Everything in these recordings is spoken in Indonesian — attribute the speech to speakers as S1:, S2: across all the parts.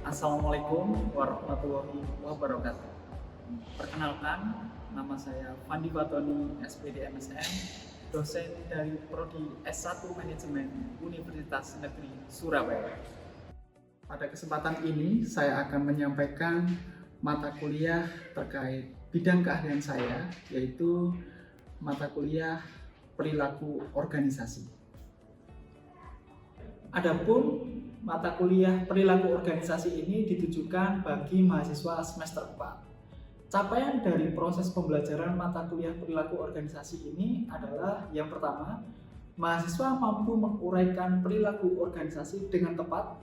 S1: Assalamualaikum warahmatullahi wabarakatuh. Perkenalkan, nama saya Fandi Fatoni, SPD MSN, dosen dari Prodi S1 Manajemen Universitas Negeri Surabaya. Pada kesempatan ini, saya akan menyampaikan mata kuliah terkait bidang keahlian saya, yaitu mata kuliah perilaku organisasi. Adapun mata kuliah perilaku organisasi ini ditujukan bagi mahasiswa semester 4. Capaian dari proses pembelajaran mata kuliah perilaku organisasi ini adalah yang pertama, mahasiswa mampu menguraikan perilaku organisasi dengan tepat.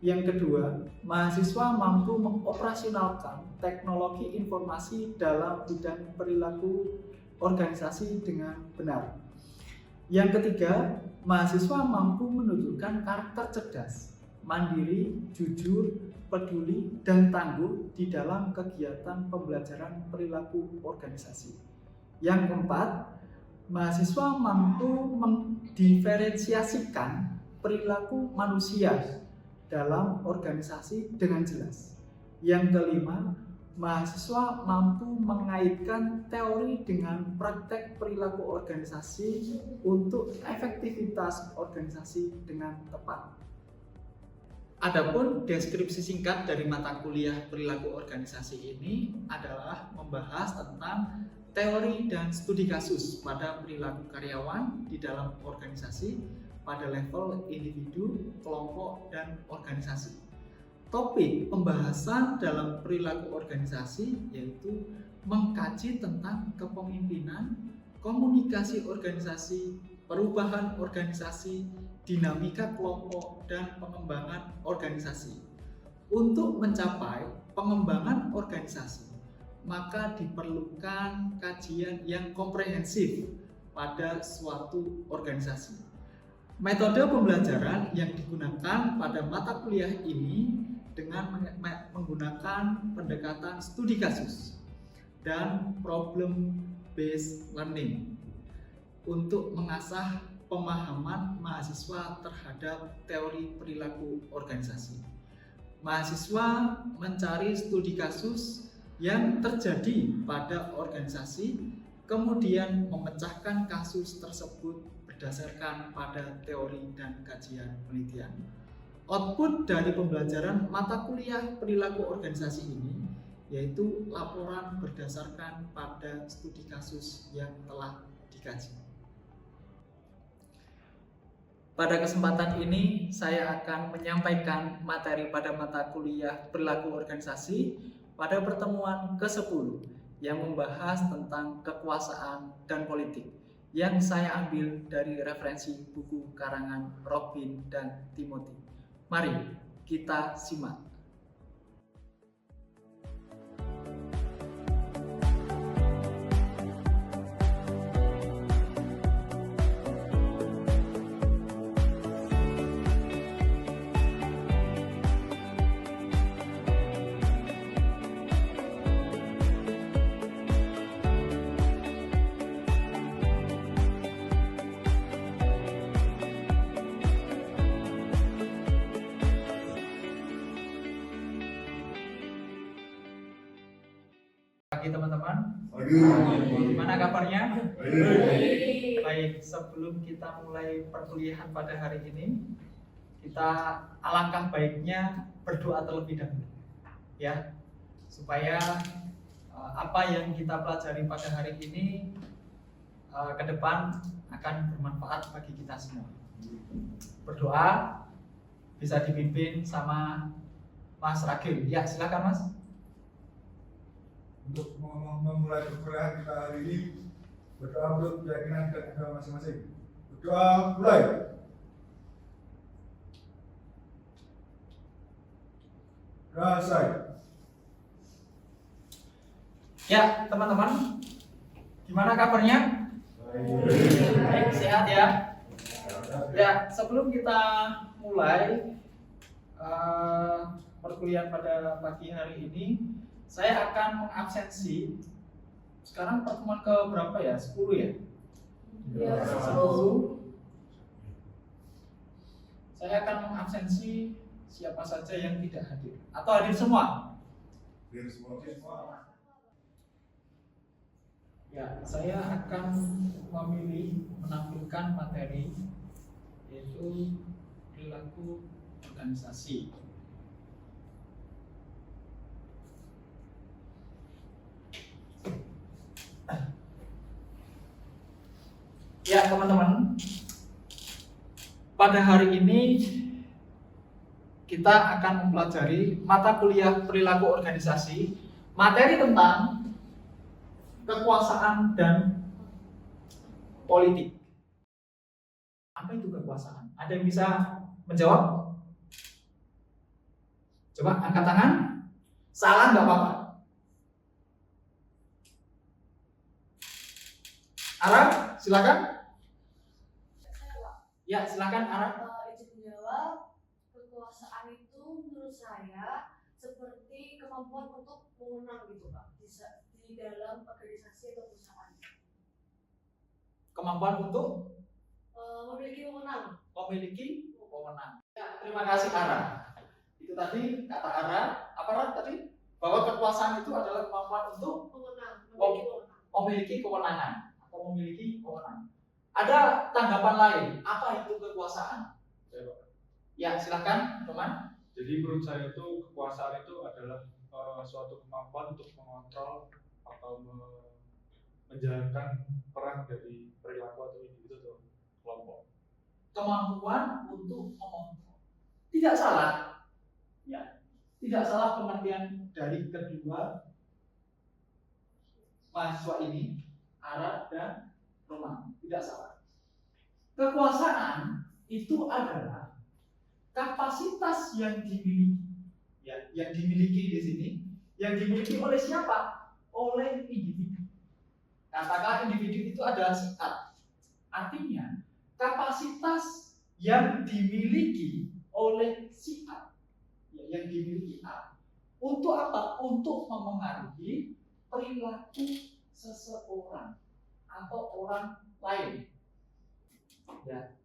S1: Yang kedua, mahasiswa mampu mengoperasionalkan teknologi informasi dalam bidang perilaku organisasi dengan benar. Yang ketiga, mahasiswa mampu menunjukkan karakter cerdas, mandiri, jujur, peduli, dan tangguh di dalam kegiatan pembelajaran perilaku organisasi. Yang keempat, mahasiswa mampu mendiferensiasikan perilaku manusia dalam organisasi dengan jelas. Yang kelima, mahasiswa mampu mengaitkan teori dengan praktek perilaku organisasi untuk efektivitas organisasi dengan tepat. Adapun deskripsi singkat dari mata kuliah perilaku organisasi ini adalah membahas tentang teori dan studi kasus pada perilaku karyawan di dalam organisasi pada level individu, kelompok, dan organisasi. Topik pembahasan dalam perilaku organisasi yaitu mengkaji tentang kepemimpinan, komunikasi organisasi, perubahan organisasi, dinamika kelompok, dan pengembangan organisasi. Untuk mencapai pengembangan organisasi, maka diperlukan kajian yang komprehensif pada suatu organisasi. Metode pembelajaran yang digunakan pada mata kuliah ini dengan menggunakan pendekatan studi kasus dan problem based learning untuk mengasah pemahaman mahasiswa terhadap teori perilaku organisasi. Mahasiswa mencari studi kasus yang terjadi pada organisasi, kemudian memecahkan kasus tersebut berdasarkan pada teori dan kajian penelitian. Output dari pembelajaran mata kuliah perilaku organisasi ini yaitu laporan berdasarkan pada studi kasus yang telah dikaji. Pada kesempatan ini, saya akan menyampaikan materi pada mata kuliah perilaku organisasi pada pertemuan ke-10 yang membahas tentang kekuasaan dan politik yang saya ambil dari referensi buku karangan Robin dan Timothy. Mari kita simak. Pagi teman-teman. Gimana kabarnya? Baik, sebelum kita mulai perkuliahan pada hari ini, kita alangkah baiknya berdoa terlebih dahulu, ya, supaya apa yang kita pelajari pada hari ini ke depan akan bermanfaat bagi kita semua. Berdoa bisa dipimpin sama Mas Ragil. Ya, silakan Mas.
S2: Untuk memulai perkuliahan kita hari ini, berdoa menurut keyakinan dan agama masing-masing. Berdoa mulai. Selesai.
S1: Ya, teman-teman, gimana kabarnya? Baik, sehat ya. Ya, sebelum kita mulai perkuliahan pada pagi hari ini, saya akan mengabsensi. Sekarang pertemuan ke berapa ya? 10 ya?
S3: Ya,
S1: 10. Saya akan mengabsensi siapa saja yang tidak hadir atau hadir semua?
S2: Biar semua.
S1: Ya, saya akan memilih menampilkan materi yaitu perilaku organisasi. Ya teman-teman, pada hari ini kita akan mempelajari mata kuliah perilaku organisasi, materi tentang kekuasaan dan politik. Apa itu kekuasaan? Ada yang bisa menjawab? Coba angkat tangan. Salah nggak apa-apa. Ara, silakan. Ya, silakan Ara.
S3: Izin menjawab, kekuasaan itu menurut saya seperti kemampuan untuk memenang gitu Pak, di dalam organisasi atau perusahaan.
S1: Kemampuan untuk
S3: Memiliki wewenang.
S1: memiliki wewenang. Ya, terima kasih Ara. Itu tadi kata Ara, apa Ara tadi? Bahwa kekuasaan itu adalah kemampuan untuk memiliki kewenangan atau memiliki wewenang. Ada tanggapan lain, apa itu kekuasaan? Ya, silakan teman.
S4: Jadi menurut saya itu kekuasaan itu adalah suatu kemampuan untuk mengontrol atau menjalankan peran dari perilaku atau individu atau kelompok.
S1: Kemampuan untuk mengontrol. Tidak salah. Ya, tidak salah pengertian dari kedua mahasiswa ini, Ara dan Roman. Tidak salah. Kekuasaan itu adalah kapasitas yang dimiliki, ya, yang dimiliki di sini, yang dimiliki oleh siapa? Oleh individu. Katakan individu itu adalah si A. Artinya kapasitas yang dimiliki oleh si A, ya, yang dimiliki A, untuk apa? Untuk memengaruhi perilaku seseorang atau orang lain. Ya.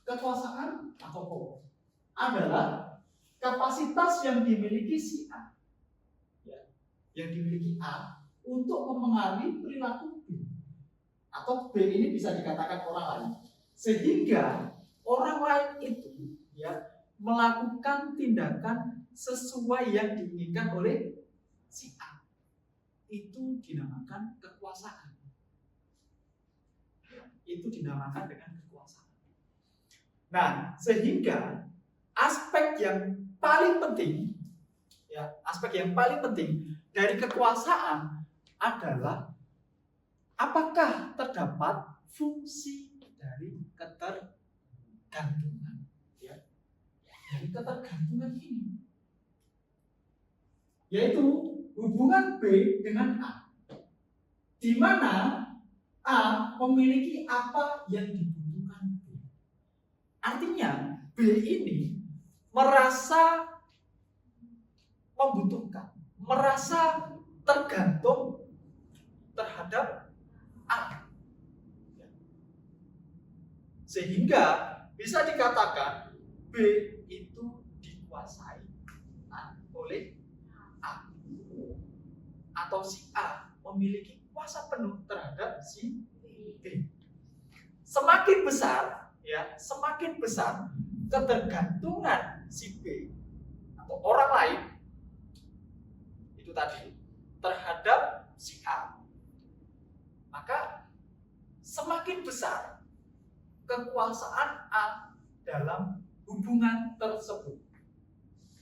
S1: Kekuasaan atau power adalah kapasitas yang dimiliki si A, ya, yang dimiliki A untuk memengaruhi perilaku B, atau B ini bisa dikatakan orang lain, sehingga orang lain itu, ya, melakukan tindakan sesuai yang diinginkan oleh si A. Itu dinamakan kekuasaan. Itu dinamakan dengan kekuasaan. Nah, sehingga aspek yang paling penting, ya, aspek yang paling penting dari kekuasaan adalah apakah terdapat fungsi dari ketergantungan, ya, dari ketergantungan ini, yaitu hubungan B dengan A, di mana A memiliki apa yang dibutuhkan B. Artinya B ini merasa membutuhkan, merasa tergantung terhadap A. Sehingga bisa dikatakan B itu dikuasai oleh A, atau si A memiliki kuasa penuh terhadap si B. Semakin besar, ya, semakin besar ketergantungan si B atau orang lain itu tadi terhadap si A, maka semakin besar kekuasaan A dalam hubungan tersebut.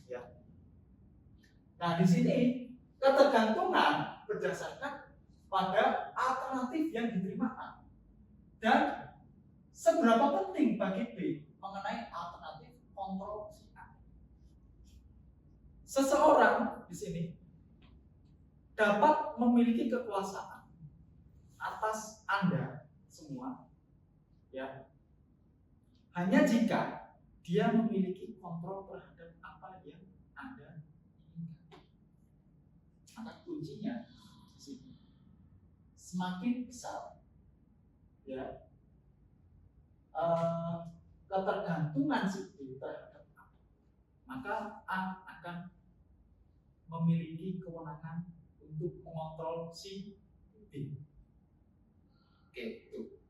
S1: Ya. Nah, di sini ketergantungan berdasarkan pada alternatif yang diterima A, dan seberapa penting bagi B mengenai alternatif kontrol si A. Seseorang di sini dapat memiliki kekuasaan atas Anda semua, ya, hanya jika dia memiliki kontrol terhadap apa yang Anda inginkan. Maka kuncinya di sini. Semakin besar, ya, ketergantungan si B terhadap A, maka A akan memiliki kewenangan untuk mengontrol si B. Oke, itu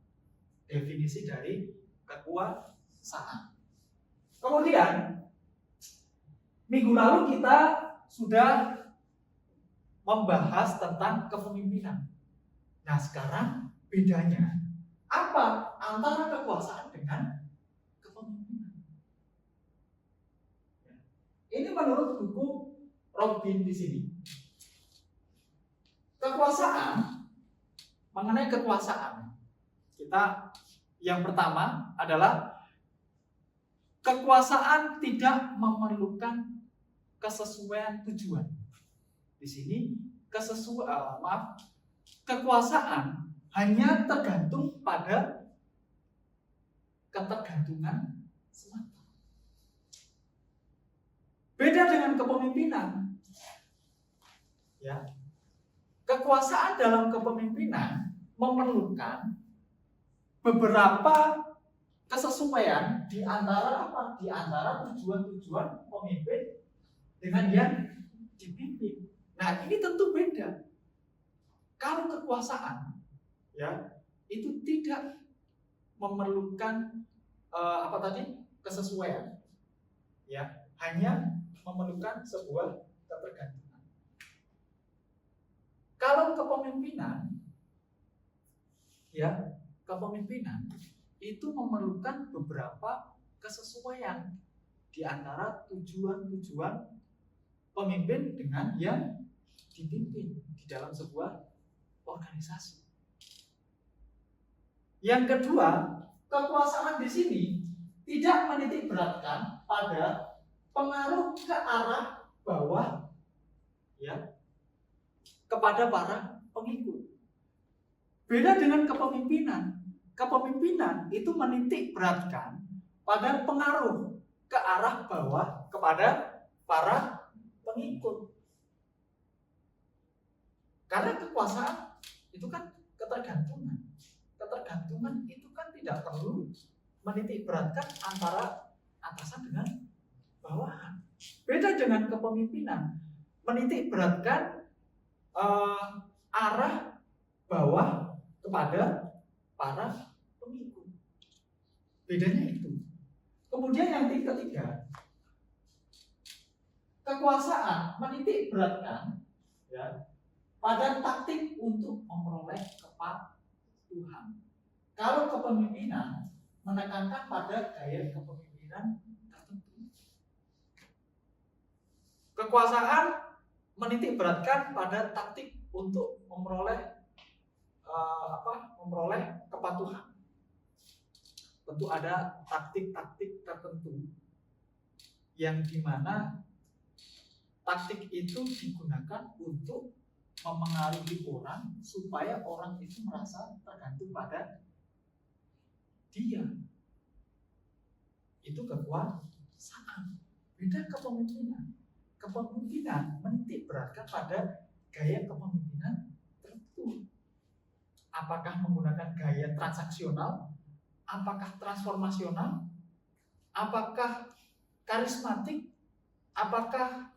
S1: definisi dari kekuasaan. Kemudian minggu lalu kita sudah membahas tentang kepemimpinan. Nah, sekarang bedanya apa antara kekuasaan dengan kepemimpinan? Ini menurut buku Robin di sini. Kekuasaan, mengenai kekuasaan, kita yang pertama adalah kekuasaan tidak memerlukan kesesuaian tujuan. Di sini kekuasaan hanya tergantung pada ketergantungan semata. Beda dengan kepemimpinan. Ya. Kekuasaan dalam kepemimpinan memerlukan beberapa kesesuaian di antara apa? Di antara tujuan-tujuan pemimpin dengan yang dipimpin. Nah, ini tentu beda. Kalau kekuasaan, ya, itu tidak memerlukan kesesuaian, ya, hanya memerlukan sebuah ketergantungan. Kalau kepemimpinan, ya, kepemimpinan itu memerlukan beberapa kesesuaian di antara tujuan-tujuan pemimpin dengan yang dipimpin di dalam sebuah organisasi. Yang kedua, kekuasaan di sini tidak menitik beratkan pada pengaruh ke arah bawah, ya, kepada para pengikut. Beda dengan kepemimpinan. Kepemimpinan itu menitik beratkan pada pengaruh ke arah bawah kepada para pengikut. Karena kekuasaan itu kan ketergantungan. Ketergantungan itu kan tidak perlu menitik beratkan antara atasan dengan bawahan. Beda dengan kepemimpinan, menitik beratkan arah bawah kepada para pengikut. Bedanya itu. Kemudian yang ketiga, kekuasaan menitik beratkan, ya, pada taktik untuk memperoleh kepatuhan. Kalau kepemimpinan menekankan pada gaya kepemimpinan tertentu. Kekuasaan menitik beratkan pada taktik untuk memperoleh kepatuhan. Tentu ada taktik-taktik tertentu yang dimana taktik itu digunakan untuk memengaruhi orang supaya orang itu merasa tergantung pada dia. Itu kekuasaan. Beda kepemimpinan. Kepemimpinan menitik beratkan pada gaya kepemimpinan tertentu. Apakah menggunakan gaya transaksional? Apakah transformasional? Apakah karismatik? Apakah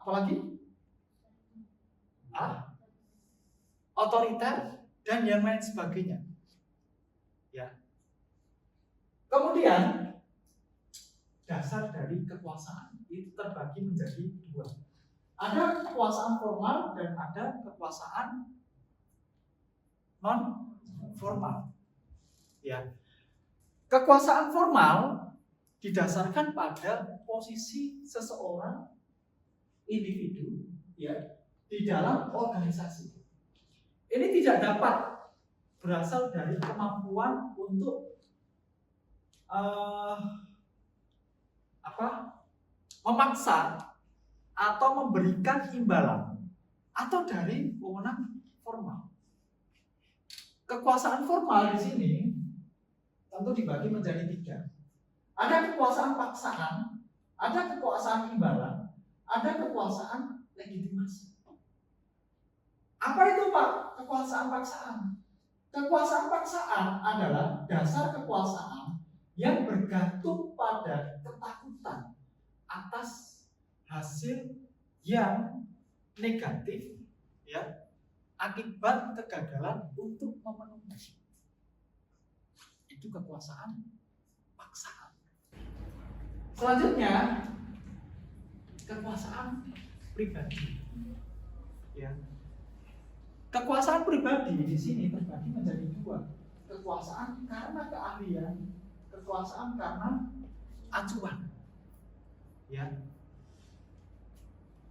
S1: apalagi? Otoriter dan yang lain sebagainya. Ya. Kemudian dasar dari kekuasaan itu terbagi menjadi dua. Ada kekuasaan formal dan ada kekuasaan non formal. Ya. Kekuasaan formal didasarkan pada posisi seseorang individu, ya, di dalam organisasi. Ini tidak dapat berasal dari kemampuan untuk memaksa atau memberikan imbalan atau dari wewenang formal. Kekuasaan formal di sini tentu dibagi menjadi tiga. Ada kekuasaan paksaan, ada kekuasaan imbalan, ada kekuasaan legitimasi. Apa itu Pak? Kekuasaan paksaan. Kekuasaan paksaan adalah dasar kekuasaan yang bergantung pada ketakutan atas yang negatif, ya, akibat kegagalan untuk memenuhi. Itu kekuasaan paksaan. Selanjutnya, kekuasaan pribadi. Ya. Kekuasaan pribadi di sini terbagi menjadi dua. Kekuasaan karena keahlian, kekuasaan karena acuan. Ya.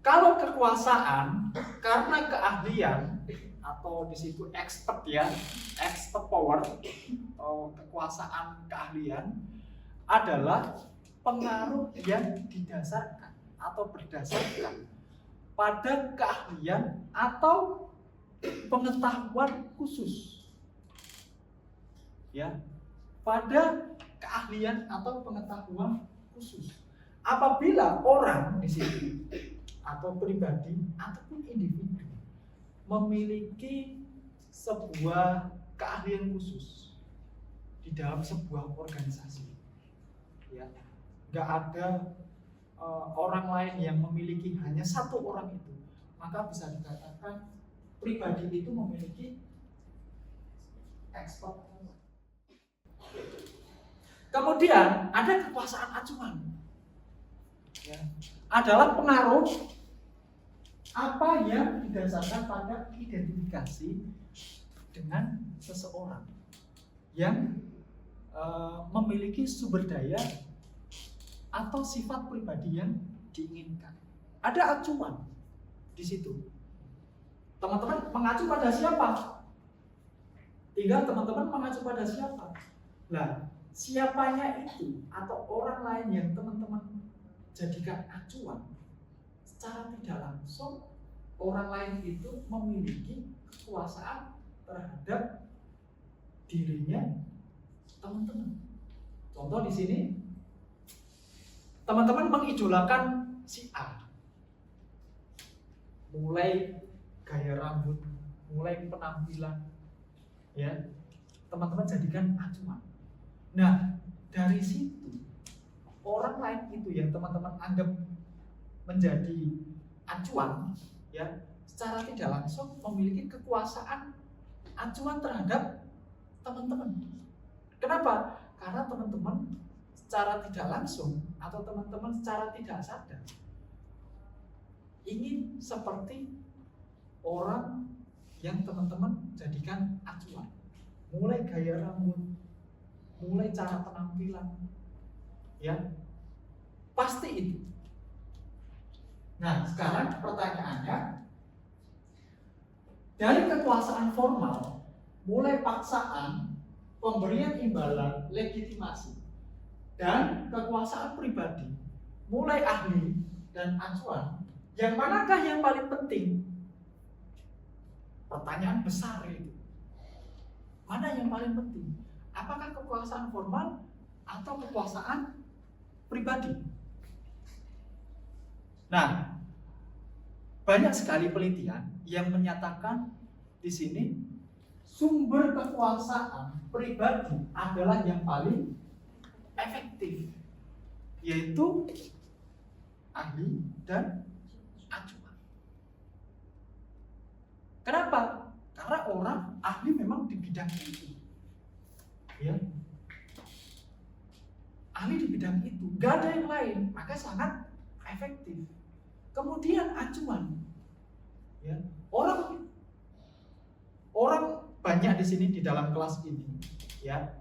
S1: Kalau kekuasaan karena keahlian atau di situ expert ya, expert power atau kekuasaan keahlian adalah pengaruh yang didasarkan atau berdasarkan pada keahlian atau pengetahuan khusus. Ya, pada keahlian atau pengetahuan khusus. Apabila orang di situ atau pribadi ataupun individu memiliki sebuah keahlian khusus di dalam sebuah organisasi, ya, nggak ada orang lain yang memiliki hanya satu orang itu, maka bisa dikatakan pribadi itu memiliki expert. Kemudian ada kekuasaan acuan, ya, adalah pengaruh apa yang didasarkan pada identifikasi dengan seseorang yang memiliki sumber daya atau sifat pribadi yang diinginkan. Ada acuan di situ. Teman-teman mengacu pada siapa? Tinggal teman-teman mengacu pada siapa. Nah, siapanya itu atau orang lain yang teman-teman jadikan acuan, secara tidak langsung orang lain itu memiliki kekuasaan terhadap dirinya teman-teman. Contoh di sini, teman-teman mengidolakan si A, mulai gaya rambut, mulai penampilan, ya, teman-teman jadikan acuan. Nah, dari situ orang lain itu yang teman-teman anggap menjadi acuan, ya, secara tidak langsung memiliki kekuasaan acuan terhadap teman-teman. Kenapa? Karena teman-teman secara tidak langsung atau teman-teman secara tidak sadar ingin seperti orang yang teman-teman jadikan acuan, mulai gaya rambut, mulai cara penampilan, ya, pasti itu. Nah, sekarang pertanyaannya, dari kekuasaan formal, mulai paksaan, pemberian imbalan, legitimasi, dan kekuasaan pribadi, mulai ahli dan acuan, yang manakah yang paling penting? Pertanyaan besar itu. Mana yang paling penting? Apakah kekuasaan formal atau kekuasaan pribadi? Nah, banyak sekali penelitian yang menyatakan di sini sumber kekuasaan pribadi adalah yang paling efektif, yaitu ahli dan acuan. Kenapa? Karena orang ahli memang di bidang itu, ya, ahli di bidang itu, gak ada yang lain, maka sangat efektif. Kemudian acuan, ya, orang banyak di sini di dalam kelas ini, ya,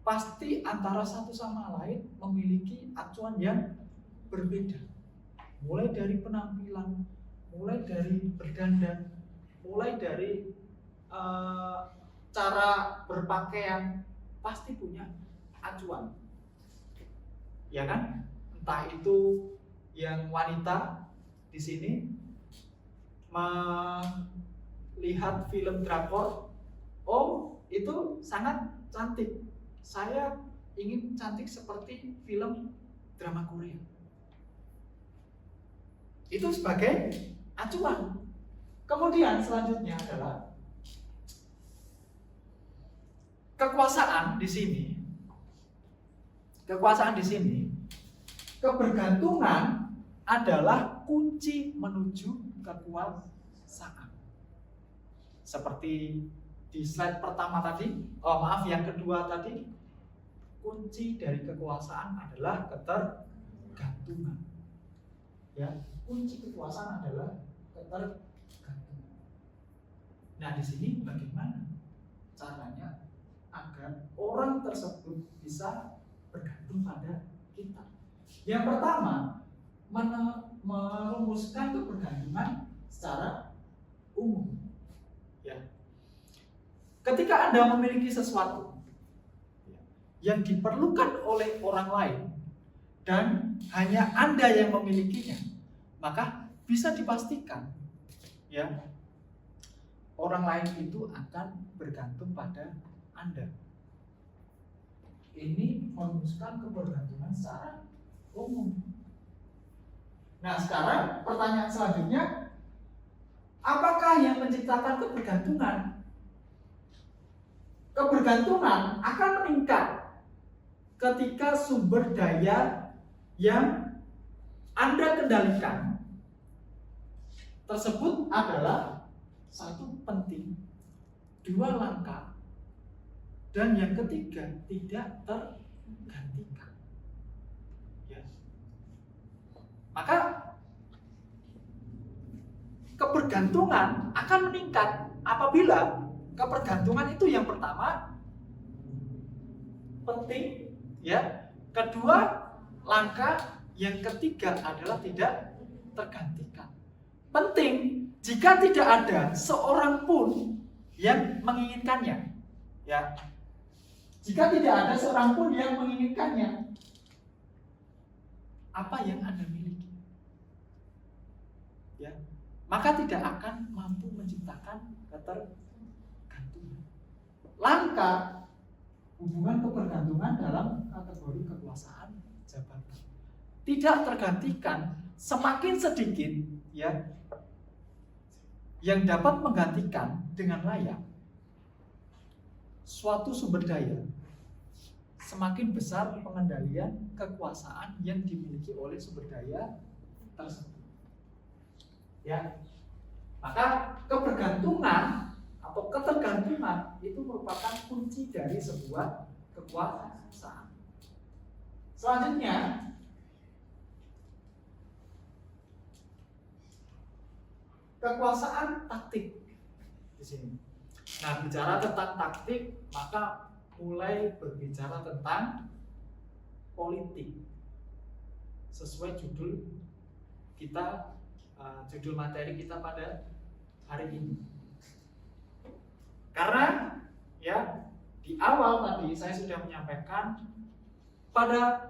S1: pasti antara satu sama lain memiliki acuan yang berbeda, mulai dari penampilan, mulai dari berdandan, mulai dari cara berpakaian, pasti punya acuan, ya kan? Entah itu yang wanita di sini melihat film drakor, oh itu sangat cantik, saya ingin cantik seperti film drama Korea. Itu sebagai acuan. Kemudian selanjutnya adalah kekuasaan di sini. Kekuasaan di sini kebergantungan adalah kunci menuju kekuasaan. Seperti di slide pertama tadi, yang kedua tadi, kunci dari kekuasaan adalah ketergantungan. Ya, kunci kekuasaan adalah ketergantungan. Nah, di sini bagaimana caranya agar orang tersebut bisa bergantung pada kita? Yang pertama, merumuskan kebergantungan secara umum. Ya. Ketika Anda memiliki sesuatu yang diperlukan oleh orang lain dan hanya Anda yang memilikinya, maka bisa dipastikan ya orang lain itu akan bergantung pada Anda. Ini merumuskan kebergantungan secara umum. Nah, sekarang pertanyaan selanjutnya, apakah yang menciptakan kebergantungan? Kebergantungan akan meningkat ketika sumber daya yang Anda kendalikan tersebut adalah satu, penting, dua, langka, dan yang ketiga tidak tergantikan. Ya. Maka kebergantungan akan meningkat apabila kebergantungan itu yang pertama penting, ya, kedua langka, yang ketiga adalah tidak tergantikan. Penting jika tidak ada seorang pun yang menginginkannya, ya. Jika tidak ada seorang pun yang menginginkannya, apa yang Anda miliki, ya, maka tidak akan mampu menciptakan ketergantungan. Langka, hubungan kebergantungan dalam kategori kekuasaan jabatan. Tidak tergantikan, semakin sedikit ya yang dapat menggantikan dengan layak suatu sumber daya, semakin besar pengendalian kekuasaan yang dimiliki oleh sumber daya tersebut. Ya. Maka kebergantungan atau ketergantungan itu merupakan kunci dari sebuah kekuasaan. Selanjutnya, kekuasaan taktik di sini. Nah, bicara tentang taktik, maka mulai berbicara tentang politik. Sesuai judul kita, judul materi kita pada hari ini. Karena ya di awal tadi saya sudah menyampaikan pada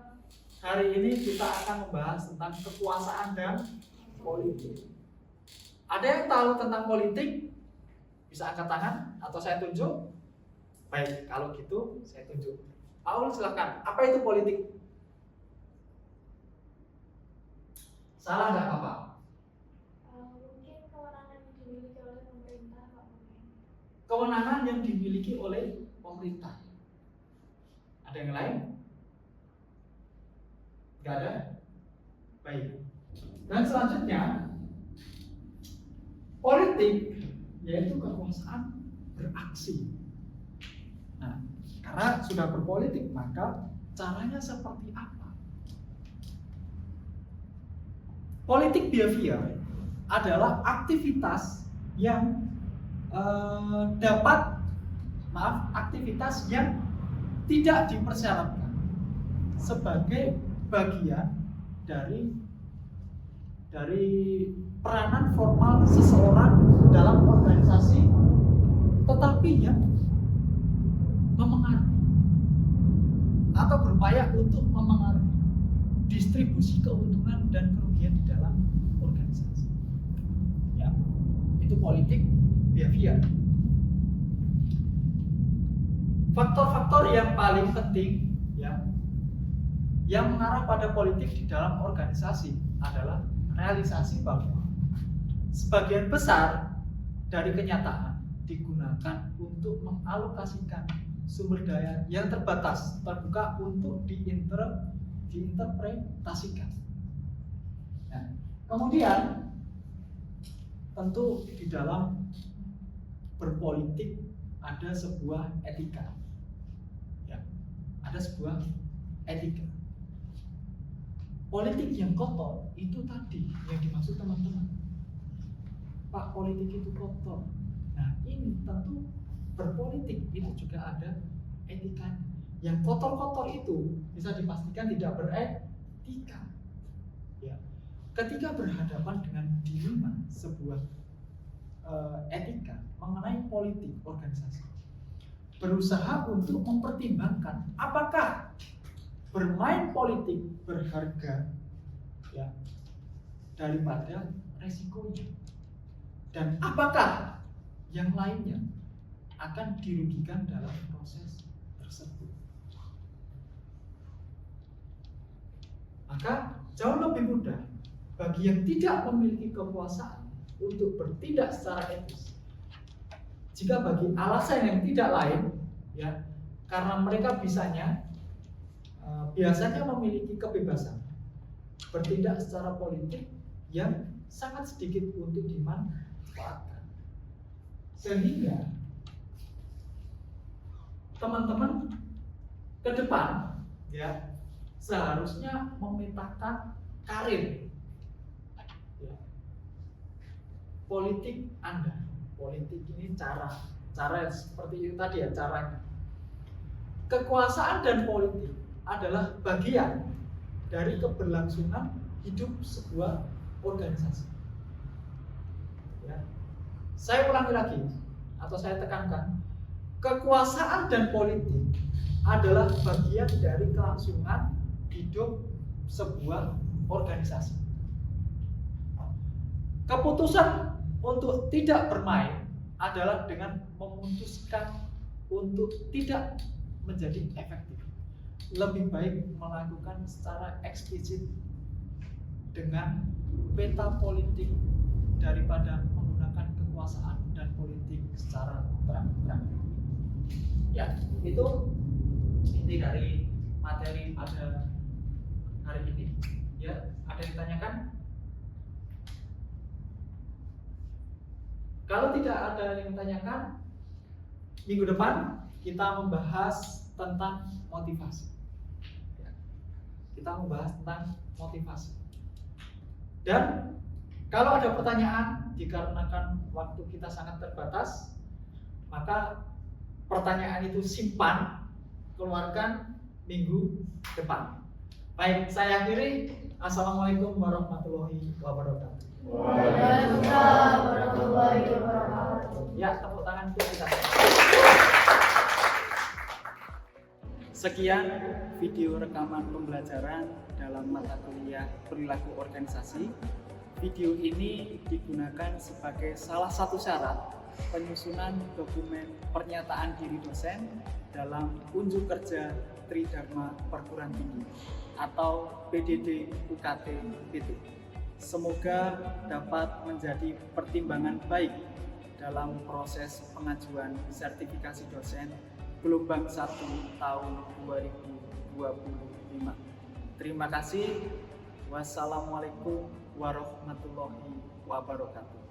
S1: hari ini kita akan membahas tentang kekuasaan dan politik. Ada yang tahu tentang politik? Bisa angkat tangan atau saya tunjuk? Baik, kalau gitu saya tunjuk. Paul, silakan. Apa itu politik? Salah nggak apa-apa?
S3: Mungkin kewenangan yang dimiliki oleh pemerintah, Pak.
S1: Kewenangan yang dimiliki oleh pemerintah. Ada yang lain? Nggak ada? Baik. Dan selanjutnya, politik yaitu kekuasaan beraksi. Nah, karena sudah berpolitik, maka caranya seperti apa? Politik behavior adalah aktivitas yang aktivitas yang tidak dipersyaratkan sebagai bagian dari peranan formal seseorang dalam organisasi, tetapi yang memengaruhi atau berupaya untuk memengaruhi distribusi keuntungan dan kerugian di dalam organisasi. Ya, itu politik behavior. Faktor-faktor yang paling penting ya yang mengarah pada politik di dalam organisasi adalah realisasi bahwa sebagian besar dari kenyataan digunakan untuk mengalokasikan sumber daya yang terbatas terbuka untuk diinterpretasikan. Nah, Nah, kemudian tentu di dalam berpolitik ada sebuah etika, ya, ada sebuah etika. Politik yang kotor itu tadi yang dimaksud teman-teman. Pak, politik itu kotor. Nah, ini tentu berpolitik itu juga ada etikanya. Yang kotor-kotor itu bisa dipastikan tidak beretika. Ya. Ketika berhadapan dengan dilema sebuah etika mengenai politik organisasi, berusaha untuk mempertimbangkan apakah bermain politik berharga, ya, daripada resikonya, dan apakah yang lainnya akan dirugikan dalam proses tersebut. Maka jauh lebih mudah bagi yang tidak memiliki kekuasaan untuk bertindak secara etis jika bagi alasan yang tidak lain, ya, karena mereka biasanya memiliki kebebasan bertindak secara politik yang sangat sedikit untuk dimanfaatkan, sehingga teman-teman ke depan, ya, seharusnya memetakan karir, ya, politik Anda. Politik ini cara seperti itu tadi, ya, caranya. Kekuasaan dan politik adalah bagian dari keberlangsungan hidup sebuah organisasi. Ya. Saya ulangi lagi, atau saya tekankan, kekuasaan dan politik adalah bagian dari kelangsungan hidup sebuah organisasi. Keputusan untuk tidak bermain adalah dengan memutuskan untuk tidak menjadi efektif. Lebih baik melakukan secara eksplisit dengan peta politik daripada menggunakan kekuasaan dan politik secara terang-terang. Ya, itu inti dari materi pada hari ini. Ya, ada yang ditanyakan? Kalau tidak ada yang ditanyakan, minggu depan kita membahas tentang motivasi. Ya, kita membahas tentang motivasi. Dan kalau ada pertanyaan, dikarenakan waktu kita sangat terbatas, maka pertanyaan itu simpan, keluarkan minggu depan. Baik, saya akhiri. Assalamualaikum warahmatullahi wabarakatuh.
S3: Waalaikumsalam warahmatullahi wabarakatuh.
S1: Ya, tepuk tangan untuk kita. Sekian video rekaman pembelajaran dalam mata kuliah perilaku organisasi. Video ini digunakan sebagai salah satu syarat penyusunan dokumen pernyataan diri dosen dalam unjuk kerja Tridharma Perguruan Tinggi atau PDD UKT PT. Semoga dapat menjadi pertimbangan baik dalam proses pengajuan sertifikasi dosen gelombang 1 tahun 2025. Terima kasih. Wassalamualaikum warahmatullahi wabarakatuh.